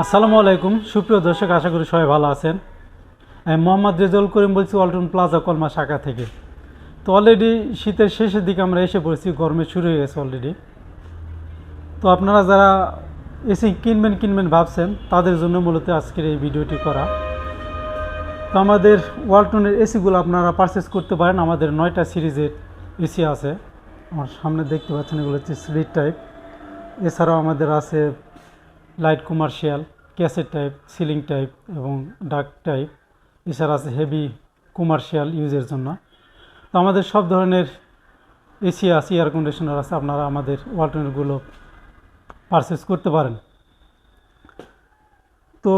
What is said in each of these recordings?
আসসালামু আলাইকুম সুপ্রিয় দর্শক, আশা করি সবাই ভালো আছেন। আমি মোহাম্মদ রেজাউল করিম বলছি ওয়ালটন প্লাজা কলমা শাখা থেকে। তো অলরেডি শীতের শেষের দিকে আমরা এসে পড়েছি, গরমে শুরু হয়ে গেছে অলরেডি। তো আপনারা যারা এসি কিনবেন ভাবছেন তাদের জন্য মূলত আজকের এই ভিডিওটি করা। তো আমাদের ওয়ালটনের এসিগুলো আপনারা পারচেস করতে পারেন। আমাদের 9টা সিরিজের এসি আছে, আমার সামনে দেখতে পাচ্ছেন, এগুলো হচ্ছে স্লিট টাইপ। এছাড়াও আমাদের আছে light commercial, cassette type, ceiling type এবং ডার্ক টাইপ। এছাড়া আছে হেভি কমার্শিয়াল ইউজের জন্য। তো আমাদের সব ধরনের এসি আছে, এয়ার কন্ডিশনার আছে, আপনারা আমাদের ওয়ালটনেরগুলো পারচেস করতে পারেন। তো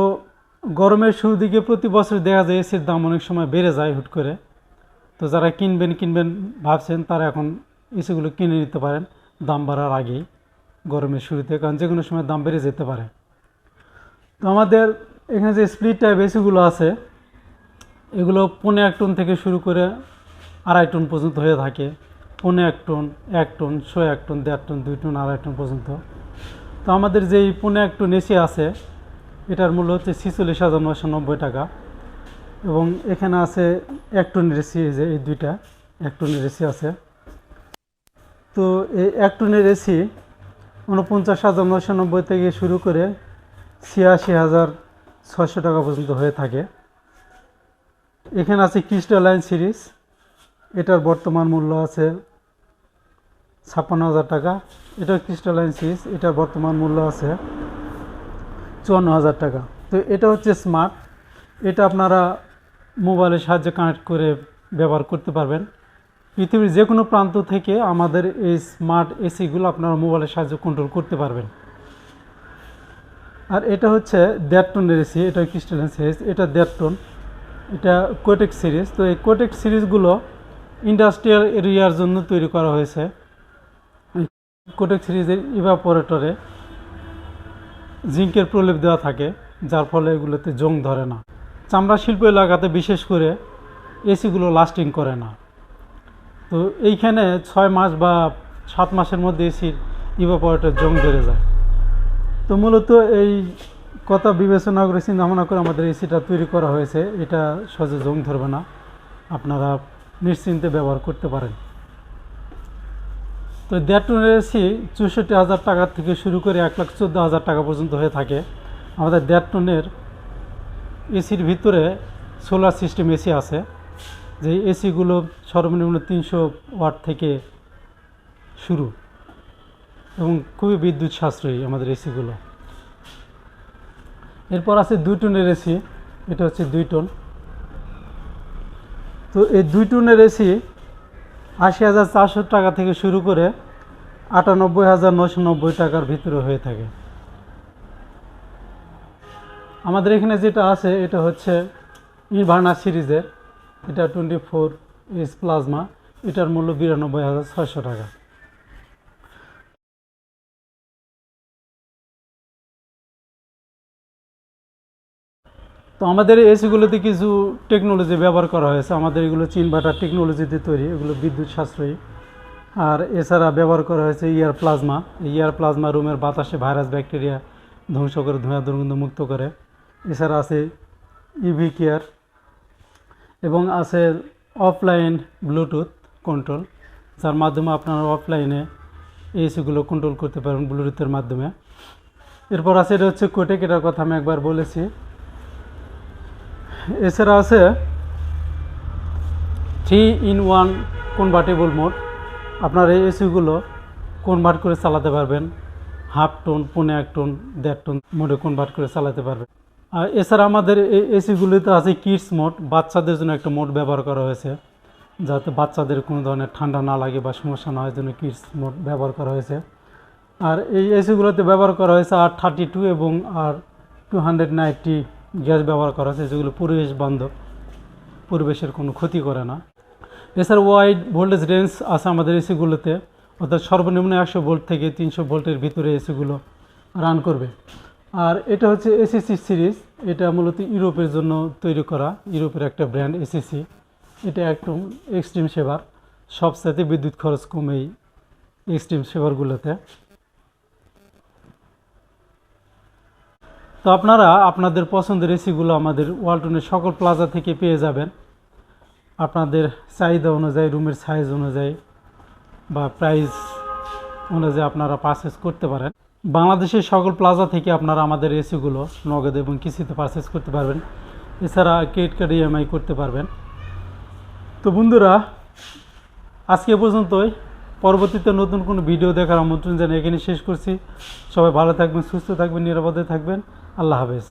গরমের শুরুর দিকে প্রতি বছর দেখা যায় এসির দাম অনেক সময় বেড়ে যায় হুট করে। তো যারা কিনবেন ভাবছেন তারা এখন এসিগুলো কিনে নিতে পারেন দাম বাড়ার আগেই, গরমের শুরুতে, কারণ যে কোনো সময় দাম বেড়ে যেতে পারে। তো আমাদের এখানে যে স্প্লিট টাইপ এসিগুলো আছে, এগুলো 1.5 টন থেকে শুরু করে 2.5 টন পর্যন্ত হয়ে থাকে। 1.5 ton, 1 ton, 1.5 ton, 1.5 ton, 2 ton, 2.5 ton পর্যন্ত। তো আমাদের যেই 1.5 টন এসি আছে, এটার মূল্য হচ্ছে 46,990 টাকা। এবং এখানে আছে 1 টনের এসি, যে এই দুইটা 1 টনের এসি আছে। তো এই 1 টনের এসি 49,990 থেকে শুরু করে 86,600 টাকা পর্যন্ত হয়ে থাকে। এখানে আছে ক্রিস্টালাইন সিরিজ, এটার বর্তমান মূল্য আছে 56,000 টাকা। এটা ক্রিস্টালাইন সিরিজ, এটার বর্তমান মূল্য আছে 54,000 টাকা। তো এটা হচ্ছে স্মার্ট, এটা আপনারা মোবাইলের সাহায্যে কানেক্ট করে ব্যবহার করতে পারবেন। পৃথিবীর যে কোনো প্রান্ত থেকে আমাদের এই স্মার্ট এসিগুলো আপনারা মোবাইলের সাহায্যে কন্ট্রোল করতে পারবেন। আর এটা হচ্ছে 1.5 টনের এসি, এটা ক্রিস্টালাইন সিরিজ, এটা 1.5 টন, এটা কোটেক সিরিজ। তো এই কোটেক সিরিজগুলো ইন্ডাস্ট্রিয়াল এরিয়ার জন্য তৈরি করা হয়েছে। কোটেক সিরিজের ইভাপোরেটরে জিঙ্কের প্রলেপ দেওয়া থাকে, যার ফলে এগুলোতে জং ধরে না। চামড়া শিল্প এলাকাতে বিশেষ করে এসিগুলো লাস্টিং করে না। তো এইখানে 6 মাস বা 7 মাসের মধ্যে এসির ইভাপোরেটর জং ধরে যায়। তো মূলত এই কথা বিবেচনা করে, চিন্তা ভাবনা করে আমাদের এসিটা তৈরি করা হয়েছে। এটা সহজে জং ধরবে না, আপনারা নিশ্চিন্তে ব্যবহার করতে পারেন। তো 1.5 টনের এসি 64,000 টাকা থেকে শুরু করে 1,14,000 টাকা পর্যন্ত হয়ে থাকে। আমাদের 1.5 টনের এসির ভিতরে সোলার সিস্টেম এসি আছে, যে এসিগুলো সর্বনিম্ন 300 ওয়াট থেকে শুরু এবং খুবই বিদ্যুৎ সাশ্রয়ী আমাদের এসিগুলো। এরপর আছে 2 টনের এসি, এটা হচ্ছে 2 টন। তো এই 2 টনের এসি 80,400 টাকা থেকে শুরু করে 98,990 টাকার ভিতরে হয়ে থাকে। আমাদের এখানে যেটা আছে এটা হচ্ছে ইনভার্না সিরিজের, এটা 24 প্লাজমা, এটার মূল্য 92,600 টাকা। তো আমাদের এসিগুলোতে কিছু টেকনোলজি ব্যবহার করা হয়েছে। আমাদের এগুলো ইনভার্টার টেকনোলজিতে তৈরি, এগুলো বিদ্যুৎ সাশ্রয়ী। আর এছাড়া ব্যবহার করা হয়েছে ইয়ার প্লাজমা। ইয়ার প্লাজমা রুমের বাতাসে ভাইরাস ব্যাকটেরিয়া ধ্বংস করে, ধোঁয়া দুর্গন্ধ মুক্ত করে। এছাড়া আছে ইভি কেয়ার এবং আছে অফলাইন ব্লুটুথ কন্ট্রোল, যার মাধ্যমে আপনারা অফলাইনে এসিগুলো কন্ট্রোল করতে পারেন ব্লুটুথের মাধ্যমে। এরপর আছে এটা হচ্ছে কোটেক, এটার কথা আমি একবার বলেছি। এছাড়া আছে 3-in-1 কনভার্টেবল মোড, আপনার এই এসিগুলো কনভার্ট করে চালাতে পারবেন। 1/2 টন, 1.5 টন, 1.5 টন মোডে কনভার্ট করে চালাতে পারবেন। আর এছাড়া আমাদের এই এসিগুলিতে আছে কিডস মোড, বাচ্চাদের জন্য একটা মোড ব্যবহার করা হয়েছে, যাতে বাচ্চাদের কোনো ধরনের ঠান্ডা না লাগে বা সমস্যা না হয়, জন্য কিডস মোড ব্যবহার করা হয়েছে। আর এই এসিগুলোতে ব্যবহার করা হয়েছে R32 এবং R290 গ্যাস ব্যবহার করা হয়েছে, যেগুলো পরিবেশ বান্ধব, পরিবেশের কোনো ক্ষতি করে না। এছাড়া ওয়াইড ভোল্টেজ রেঞ্জ আছে আমাদের এসিগুলোতে, অর্থাৎ সর্বনিম্ন 100 ভোল্ট থেকে 300 ভোল্টের ভিতরে এসিগুলো রান করবে। আর এটা হচ্ছে এসিসি সিরিজ, এটা মূলত ইউরোপের জন্য তৈরি করা, ইউরোপের একটা ব্র্যান্ড এসিসি। এটা একটু এক্সট্রিম সেভার, সবসাথে বিদ্যুৎ খরচ কমেই এক্সট্রিম সেভারগুলোতে। তো আপনারা আপনাদের পছন্দের এসিগুলো আমাদের ওয়ালটনের সকল প্লাজা থেকে পেয়ে যাবেন। আপনাদের চাহিদা অনুযায়ী, রুমের সাইজ অনুযায়ী বা প্রাইস অনুযায়ী আপনারা পারচেস করতে পারেন। বাংলাদেশের সকল প্লাজা থেকে আপনারা আমাদের এসিগুলো নগদ এবং কিস্তিতে পারচেস করতে পারবেন। এছাড়া ক্রেডিট কার্ড ইএমআই করতে পারবেন। তো বন্ধুরা, আজকে পর্যন্তই। পরবর্তীতে নতুন কোনো ভিডিও দেখার আমন্ত্রণ জানিয়ে এখানে শেষ করছি। সবাই ভালো থাকবেন, সুস্থ থাকবেন, নিরাপদে থাকবেন। আল্লাহ হাফেজ।